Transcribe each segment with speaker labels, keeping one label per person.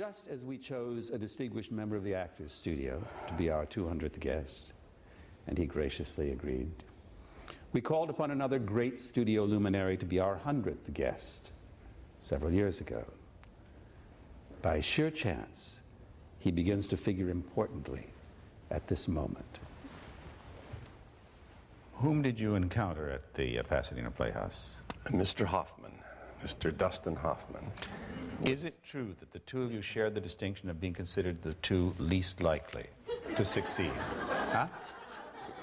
Speaker 1: Just as we chose a distinguished member of the Actors Studio to be our 200th guest, and he graciously agreed, we called upon another great studio luminary to be our 100th guest several years ago. By sheer chance, he begins to figure importantly at this moment. Whom did you encounter at the Pasadena Playhouse?
Speaker 2: Mr. Hoffman, Mr. Dъстин Хофман.
Speaker 1: Is it true that the two of you shared the distinction of being considered the two least likely to succeed? Huh?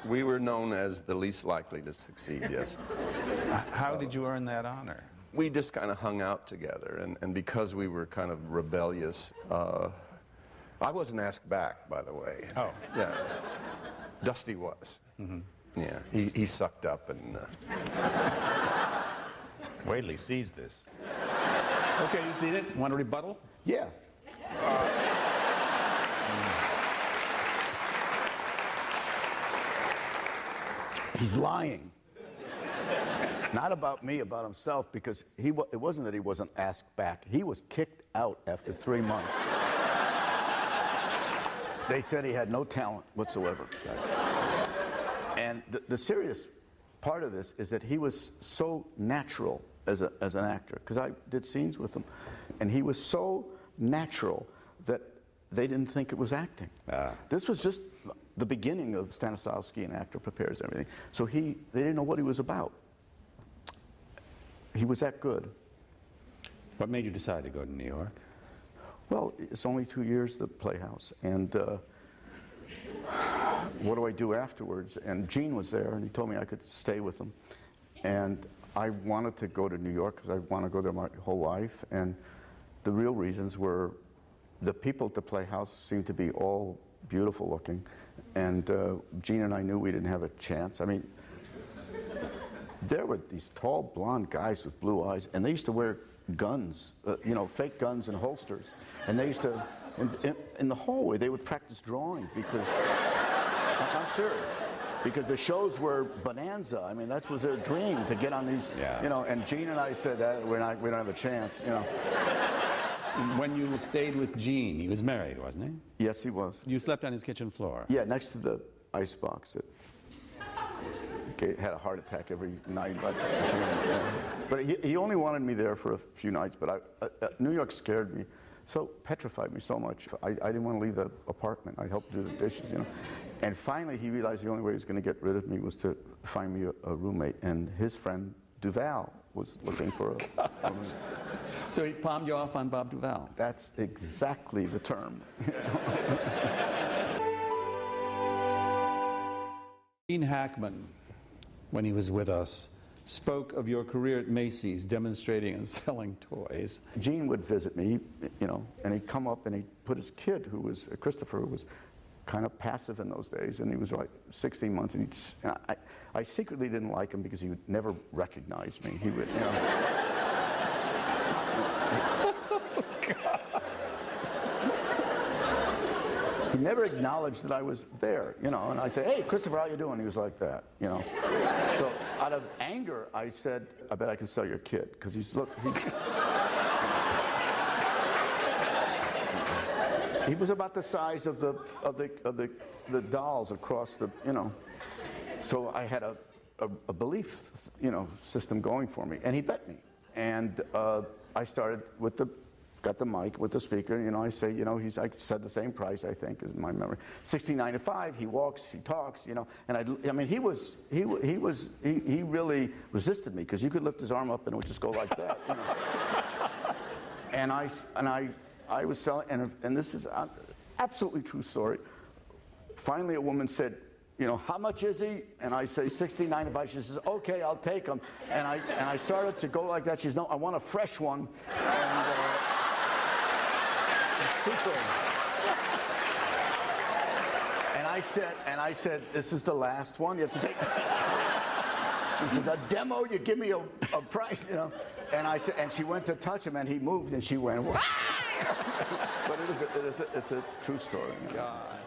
Speaker 2: We were known as the least likely to succeed, yes.
Speaker 1: How did you earn that honor?
Speaker 2: We just kind of hung out together, and because we were kind of rebellious, I wasn't asked back, by the way.
Speaker 1: Oh.
Speaker 2: Yeah. Dusty was. Mm-hmm. Yeah, he sucked up and...
Speaker 1: Wait till he sees this. Okay, you've seen it. Want a rebuttal?
Speaker 3: Yeah. He's lying. Not about me, about himself, because it wasn't that he wasn't asked back. He was kicked out after 3 months. They said he had no talent whatsoever. And the serious part of this is that he was so natural as an actor, because I did scenes with him, and he was so natural that they didn't think it was acting. This was just the beginning of Stanislavski, an actor prepares everything. So they didn't know what he was about. He was that good.
Speaker 1: What made you decide to go to New York?
Speaker 3: Well, it's only 2 years, the Playhouse, and what do I do afterwards? And Джийн was there, and he told me I could stay with him. And I wanted to go to New York because I want to go there my whole life. And the real reasons were the people at the Playhouse seemed to be all beautiful looking. And Джийн and I knew we didn't have a chance. I mean, there were these tall blonde guys with blue eyes, and they used to wear guns, you know, fake guns and holsters. And they used to, in the hallway, they would practice drawing because, I'm serious, because the shows were bonanza. I mean, that was their dream, to get on these, you know, and Джийн and I said that we don't have a chance, you know.
Speaker 1: When you stayed with Джийн, he was married, wasn't he?
Speaker 3: Yes, he was.
Speaker 1: You slept on his kitchen floor?
Speaker 3: Yeah, next to the icebox. Had a heart attack every night. But he only wanted me there for a few nights, but New York scared me, so petrified me so much. I didn't want to leave the apartment. I helped do the dishes, you know. And finally he realized the only way he was going to get rid of me was to find me a roommate, and his friend Duvall was looking for a roommate.
Speaker 1: So he palmed you off on Bob Duvall?
Speaker 3: That's exactly the term.
Speaker 1: Джийн Hekman, when he was with us, spoke of your career at Macy's demonstrating and selling toys.
Speaker 3: Джийн would visit me, you know, and he'd come up and he'd put his kid, who was Christopher, who was kind of passive in those days, and he was like 16 months, and I secretly didn't like him because he would never recognize me. He would, you know. He never acknowledged that I was there, you know, and I said, "Hey, Christopher, how you doing?" He was like that, you know. So out of anger, I said, "I bet I can sell your kid," because he was about the size of the dolls across the, you know. So I had a belief, you know, system going for me, and he bet me, and I started with got the mic with the speaker, you know, I say, you know, I said the same price, I think, is my memory. $16.95, he walks, he talks, you know, and I mean, he really resisted me, because you could lift his arm up and it would just go like that, you know. And I was selling, and this is an absolutely true story. Finally, a woman said, you know, "How much is he?" And I say, $16.95. She says, "Okay, I'll take him." And I started to go like that. She says, "No, I want a fresh one." And I said, "This is the last one. You have to take." She says, "A demo? You give me a price, you know?" And I said, and she went to touch him, and he moved, and she went, "Wah!" But it's a true story.
Speaker 1: God.